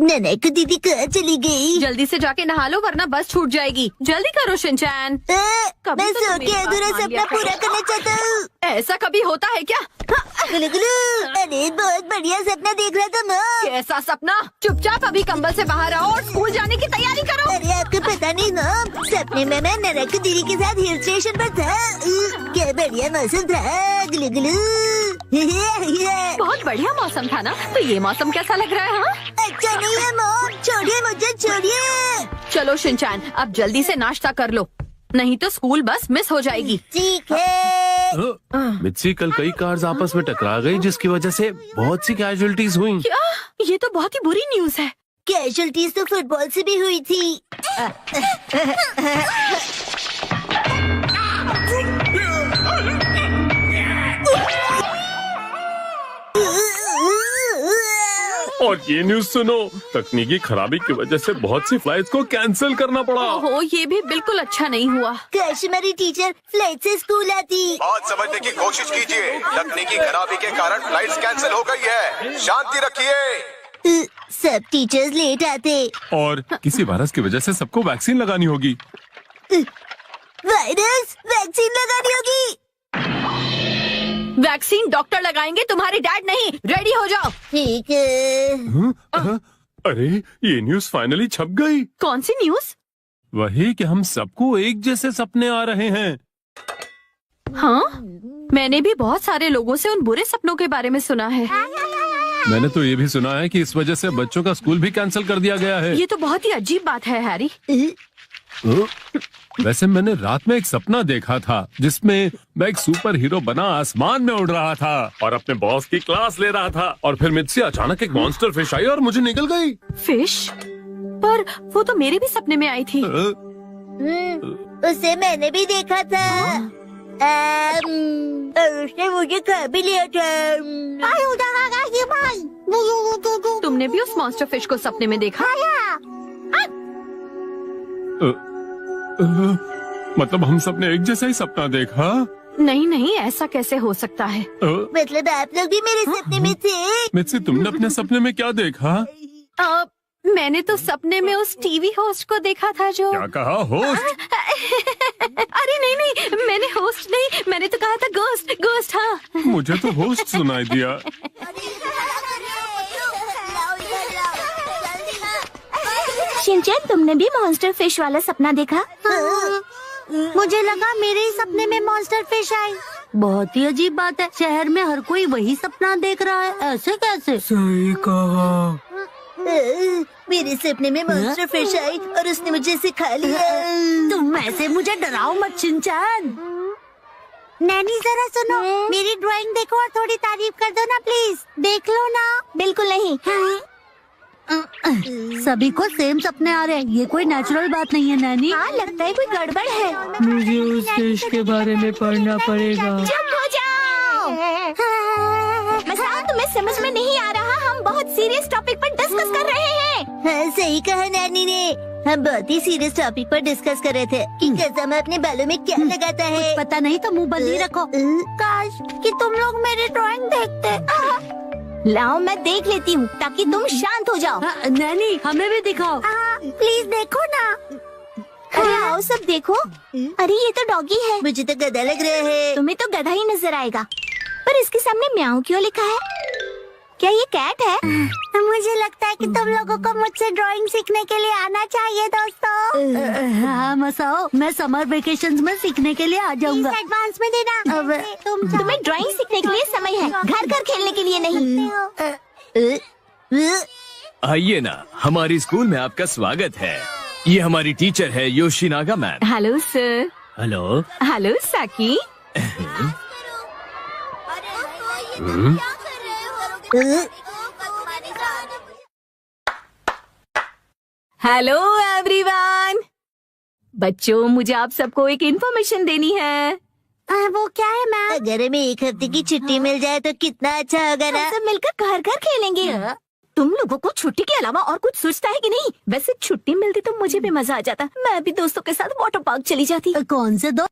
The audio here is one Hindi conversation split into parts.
ननक दीदी कहाँ चली गई? जल्दी से जाके नहा लो वरना बस छूट जाएगी। जल्दी करो शिनचैन। मैं तो सो तुम के मेरी अधूरा बात मान सपना लिया पूरा करो। करना चाहता हूँ। ऐसा कभी होता है क्या? गुलू गुलू, अरे बहुत बढ़िया सपना देख रहा था माँ। कैसा सपना? चुपचाप अभी कंबल से बाहर आओ और स्कूल जाने की तैयारी करो। अरे आपको पता नहीं ना, सपने में मैं ननक दीदी के साथ हिल स्टेशन पर था। क्या बढ़िया मौसम था। गुलू गुलू। बहुत बढ़िया मौसम था ना, तो ये मौसम कैसा लग रहा है? हाँ? अच्छा नहीं है मॉम, छोड़िए मुझे, छोड़िए। चलो शिनचैन अब जल्दी से नाश्ता कर लो, नहीं तो स्कूल बस मिस हो जाएगी। ठीक है। मित्सी, कल कई कार्स आपस में टकरा गई जिसकी वजह से बहुत सी कैजुअलिटीज हुई। क्या? ये तो बहुत ही बुरी न्यूज़ है। कैजुअलिटीज तो फुटबॉल से भी हुई थी। और ये न्यूज सुनो, तकनीकी खराबी की वजह से बहुत सी फ्लाइट्स को कैंसिल करना पड़ा। ओहो, ये भी बिल्कुल अच्छा नहीं हुआ। काश हमारी टीचर फ्लाइट से स्कूल आती। बात समझने की कोशिश कीजिए। तकनीकी खराबी के कारण फ्लाइट्स कैंसिल हो गई है। शांति रखिए। सब टीचर्स लेट आते। और किसी वायरस की वजह से सबको वैक्सीन लगानी होगी। वायरस वैक्सीन लगानी होगी। वैक्सीन डॉक्टर लगाएंगे, तुम्हारे डैड नहीं। रेडी हो जाओ। ठीक है। अरे, ये न्यूज फाइनली छप गई। कौन सी न्यूज़? वही कि हम सबको एक जैसे सपने आ रहे हैं। हाँ, मैंने भी बहुत सारे लोगों से उन बुरे सपनों के बारे में सुना है। मैंने तो ये भी सुना है कि इस वजह से बच्चों का स्कूल भी कैंसिल कर दिया गया है। ये तो बहुत ही अजीब बात है हैरी। वैसे मैंने रात में एक सपना देखा था जिसमें मैं एक सुपर हीरो बना आसमान में उड़ रहा था और अपने बॉस की क्लास ले रहा था, और फिर मुझसे अचानक एक मॉन्स्टर फिश आई और मुझे निकल गई। फिश? पर वो तो मेरे भी सपने में आई थी। उसे मैंने भी देखा था। और उसने मुझे खा भी लिया था। तुमने भी उस मॉन्स्टर फिश को सपने में देखा? मतलब हम सबने एक जैसा ही सपना देखा? नहीं नहीं, ऐसा कैसे हो सकता है? मतलब आप लोग भी मेरे सपने में थे? मुझसे तुमने अपने सपने में क्या देखा? मैंने तो सपने में उस टीवी होस्ट को देखा था जो। क्या कहा? होस्ट? अरे नहीं नहीं, मैंने होस्ट नहीं, मैंने तो कहा था गोस्ट। गोस्ट, हाँ। मुझे तो होस्ट सुनाई दिया। शिनचैन, तुमने भी मॉन्स्टर फिश वाला सपना देखा? मुझे लगा मेरे ही सपने में मॉन्स्टर फिश आई। बहुत ही अजीब बात है, शहर में हर कोई वही सपना देख रहा है, ऐसे कैसे? सही कहा। मेरे सपने में मॉन्स्टर फिश आई और उसने मुझे सिखा लिया। तुम ऐसे मुझे डराओ मत शिनचैन। नैनी जरा सुनो, मेरी ड्राइंग देखो और थोड़ी तारीफ कर दो ना प्लीज। देख लो ना। बिल्कुल नहीं। सभी को सेम सपने आ रहे हैं, ये कोई नेचुरल बात नहीं है नैनी। हाँ, लगता है कोई गड़बड़ है। मुझे उस फिश के बारे में पढ़ना पड़ेगा। चुप हो जाओ। मसाओ, तुम्हें समझ में नहीं आ रहा, हम बहुत सीरियस टॉपिक पर डिस्कस कर रहे हैं। हाँ, सही कहा नैनी ने, हम बहुत ही सीरियस टॉपिक पर डिस्कस कर रहे थे कि कसम अपने बालों में क्या लगाता है। पता नहीं तो मुंह बंद ही रखो। काश कि तुम लोग मेरी ड्राइंग देखते। लाओ मैं देख लेती हूँ ताकि तुम शांत हो जाओ। नैनी, हमें भी दिखाओ। प्लीज देखो ना। अरे आओ सब देखो। अरे ये तो डॉगी है। मुझे तो गधा लग रहा है। तुम्हें तो गधा ही नजर आएगा, पर इसके सामने म्याऊ क्यों लिखा है? क्या ये कैट है? मुझे लगता है कि तुम लोगों को मुझसे ड्राइंग सीखने के लिए आना चाहिए दोस्तों। हाँ मसाओ, मैं समर वेकेशंस में सीखने के लिए आ जाऊंगा। एडवांस में देना। अब तुम्हें ड्राइंग सीखने के लिए समय है, घर घर खेलने के लिए नहीं। आइए ना, हमारी स्कूल में आपका स्वागत है। ये हमारी टीचर है Yoshinaga ma'am. Hello sir. Hello. Hello Saki. Hello everyone. बच्चों, मुझे आप सबको एक इन्फॉर्मेशन देनी है। वो क्या है मैम? अगर हमें एक हफ्ते की छुट्टी मिल जाए तो कितना अच्छा होगा ना। सब मिलकर घर घर खेलेंगे। तुम लोगों को छुट्टी के अलावा और कुछ सोचता है कि नहीं? वैसे छुट्टी मिलती तो मुझे भी मजा आ जाता, मैं भी दोस्तों के साथ वाटर पार्क चली जाती। कौन से दो?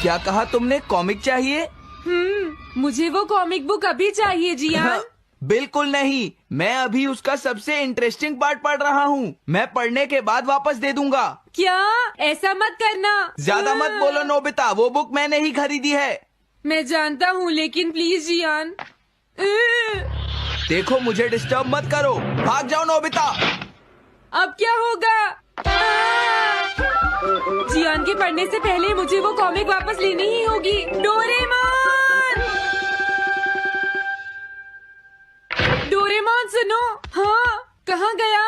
क्या कहा तुमने? कॉमिक चाहिए? मुझे वो कॉमिक बुक अभी चाहिए जियान। बिल्कुल नहीं, मैं अभी उसका सबसे इंटरेस्टिंग पार्ट पढ़ रहा हूँ। मैं पढ़ने के बाद वापस दे दूंगा। क्या? ऐसा मत करना। ज्यादा मत बोलो नोबिता, वो बुक मैंने ही खरीदी है। मैं जानता हूँ, लेकिन प्लीज जियान। देखो, मुझे डिस्टर्ब मत करो। भाग जाओ नोबिता। अब क्या होगा? जियान के पढ़ने से पहले मुझे वो कॉमिक वापस लेनी ही होगी। डोरेमोन! डोरेमोन सुनो। हाँ, कहाँ गया?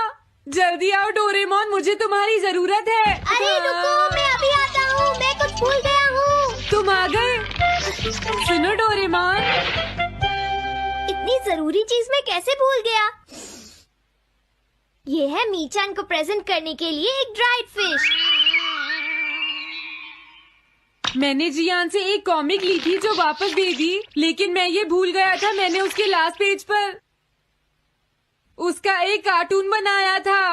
जल्दी आओ डोरेमोन, मुझे तुम्हारी जरूरत है। अरे रुको, मैं अभी आता हूँ, मैं कुछ भूल गया हूँ। तुम आ गए? सुनो डोरेमोन। इतनी जरूरी चीज मैं कैसे भूल गया? ये है मीचान को प्रेजेंट करने के लिए एक ड्राइड फिश। मैंने जियान से एक कॉमिक ली थी जो वापस दे दी, लेकिन मैं ये भूल गया था मैंने उसके लास्ट पेज पर उसका एक कार्टून बनाया था।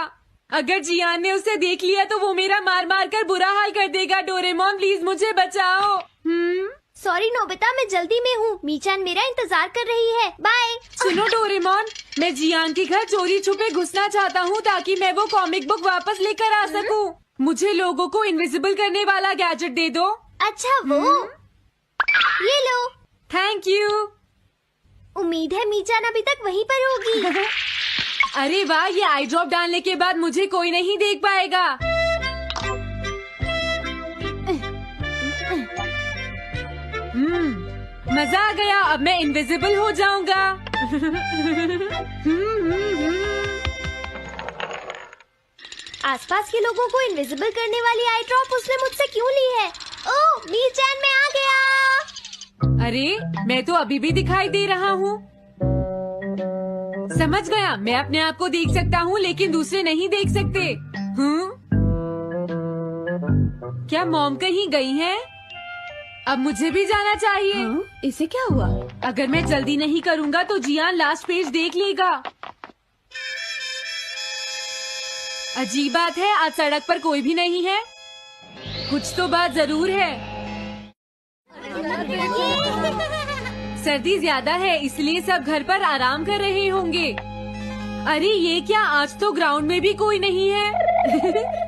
अगर जियान ने उसे देख लिया तो वो मेरा मार मार कर बुरा हाल कर देगा। डोरेमोन प्लीज मुझे बचाओ। सॉरी नोबिता, मैं जल्दी में हूँ। मीचान मेरा इंतजार कर रही है। बाय। सुनो डोरेमोन, मैं जियान के घर चोरी छुपे घुसना चाहता हूँ ताकि मैं वो कॉमिक बुक वापस लेकर आ सकूँ। मुझे लोगों को इनविजिबल करने वाला गैजेट दे दो। अच्छा वो ये लो। Thank you. उम्मीद है मीचान अभी तक वहीं पर होगी। अरे वाह, ये आई ड्रॉप डालने के बाद मुझे कोई नहीं देख पाएगा। मजा आ गया, अब मैं इनविजिबल हो जाऊंगा। आसपास के लोगों को इनविजिबल करने वाली आई ड्रॉप उसने मुझसे क्यों ली है? ओह, मीचान मैं आ गया। अरे, मैं तो अभी भी दिखाई दे रहा हूँ। समझ गया, मैं अपने आप को देख सकता हूँ लेकिन दूसरे नहीं देख सकते। क्या मॉम कहीं गई हैं? अब मुझे भी जाना चाहिए। इसे क्या हुआ? अगर मैं जल्दी नहीं करूँगा तो जियान लास्ट पेज देख लेगा। अजीब बात है, आज सड़क पर कोई भी नहीं है। कुछ तो बात जरूर है। सर्दी ज्यादा है इसलिए सब घर पर आराम कर रहे होंगे। अरे ये क्या, आज तो ग्राउंड में भी कोई नहीं है।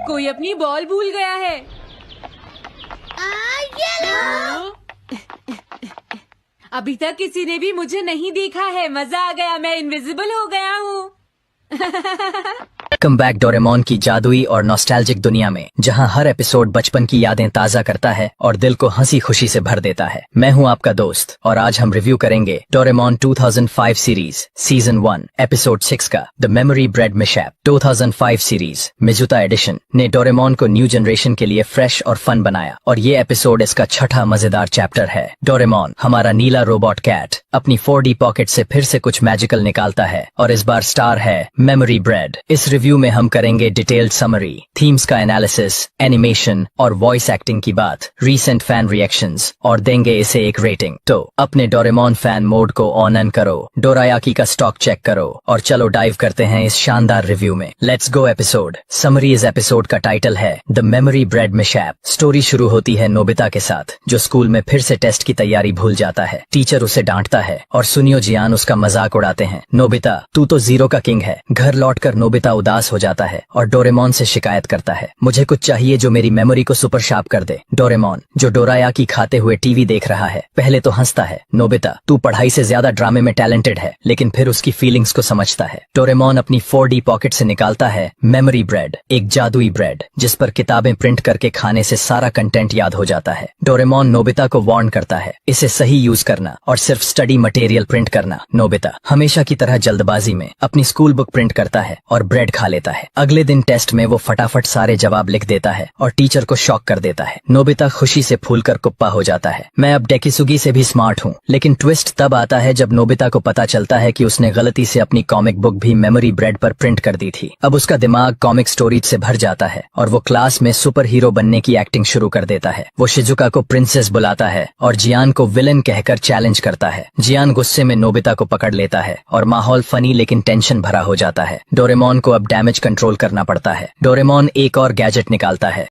कोई अपनी बॉल भूल गया है। अभी तक किसी ने भी मुझे नहीं देखा है। मजा आ गया, मैं इनविजिबल हो गया हूँ। वेलकम बैक डोरेमोन की जादुई और नॉस्टैल्जिक दुनिया में, जहां हर एपिसोड बचपन की यादें ताजा करता है और दिल को हंसी खुशी से भर देता है। मैं हूं आपका दोस्त और आज हम रिव्यू करेंगे डोरेमोन 2005 सीरीज सीजन 1 एपिसोड 6 का the memory bread mishap. 2005 series Mizuta edition ने डोरेमोन को न्यू जनरेशन के लिए फ्रेश और फन बनाया और ये एपिसोड इसका छठा मजेदार चैप्टर है। डोरेमोन, हमारा नीला रोबोट कैट, अपनी 4D पॉकेट से फिर से कुछ मैजिकल निकालता है और इस बार स्टार है मेमोरी ब्रेड। इस रिव्यू में हम करेंगे डिटेल्ड समरी, थीम्स का एनालिसिस, एनिमेशन और वॉइस एक्टिंग की बात, रीसेंट फैन रिएक्शंस और देंगे इसे एक रेटिंग। तो अपने डोरेमोन फैन मोड को ऑन ऑन करो, डोरायाकी का स्टॉक चेक करो और चलो डाइव करते हैं इस शानदार रिव्यू में। Let's go episode summary. इस एपिसोड का टाइटल है the memory bread mishap. Story शुरू होती है नोबिता के साथ, जो स्कूल में फिर से टेस्ट की तैयारी भूल जाता है। टीचर उसे डांटता है और सुनियो जियान उसका मजाक उड़ाते हैं। नोबिता, तू तो जीरो का किंग है। घर लौटकर नोबिता उदास हो जाता है और डोरेमोन से शिकायत करता है, मुझे कुछ चाहिए जो मेरी मेमोरी को सुपर शार्प कर दे। डोरेमोन, जो डोरायाकी खाते हुए टीवी देख रहा है, पहले तो हंसता है। नोबिता, तू पढ़ाई से ज्यादा ड्रामे में टैलेंटेड है, लेकिन फिर उसकी फीलिंग्स को समझता है। डोरेमोन अपनी 4D पॉकेट से निकालता है मेमोरी ब्रेड, एक जादुई ब्रेड जिस पर किताबें प्रिंट करके खाने से सारा कंटेंट याद हो जाता है। डोरेमोन नोबिता को वार्न करता है, इसे सही यूज करना और सिर्फ स्टडी मटेरियल प्रिंट करना। नोबिता हमेशा की तरह जल्दबाजी में अपनी स्कूल बुक प्रिंट करता है और ब्रेड खा लेता है। अगले दिन टेस्ट में वो फटाफट सारे जवाब लिख देता है और टीचर को शॉक कर देता है। नोबिता खुशी से फूलकर कुप्पा हो जाता है। मैं अब डेकिसुगी से भी स्मार्ट हूँ। लेकिन ट्विस्ट तब आता है जब नोबिता को पता चलता है कि उसने गलती से अपनी कॉमिक बुक भी मेमोरी ब्रेड पर प्रिंट कर दी थी। अब उसका दिमाग कॉमिक स्टोरीज से भर जाता है और वो क्लास में सुपर हीरो बनने की एक्टिंग शुरू कर देता है। वो शिजुका को प्रिंसेस बुलाता है और जियान को विलन कहकर चैलेंज करता है। जियान गुस्से में नोबिता को पकड़ लेता है और माहौल फनी लेकिन टेंशन भरा हो जाता है। डोरेमोन को अब डैमेज कंट्रोल करना पड़ता है। डोरेमोन एक और गैजेट निकालता है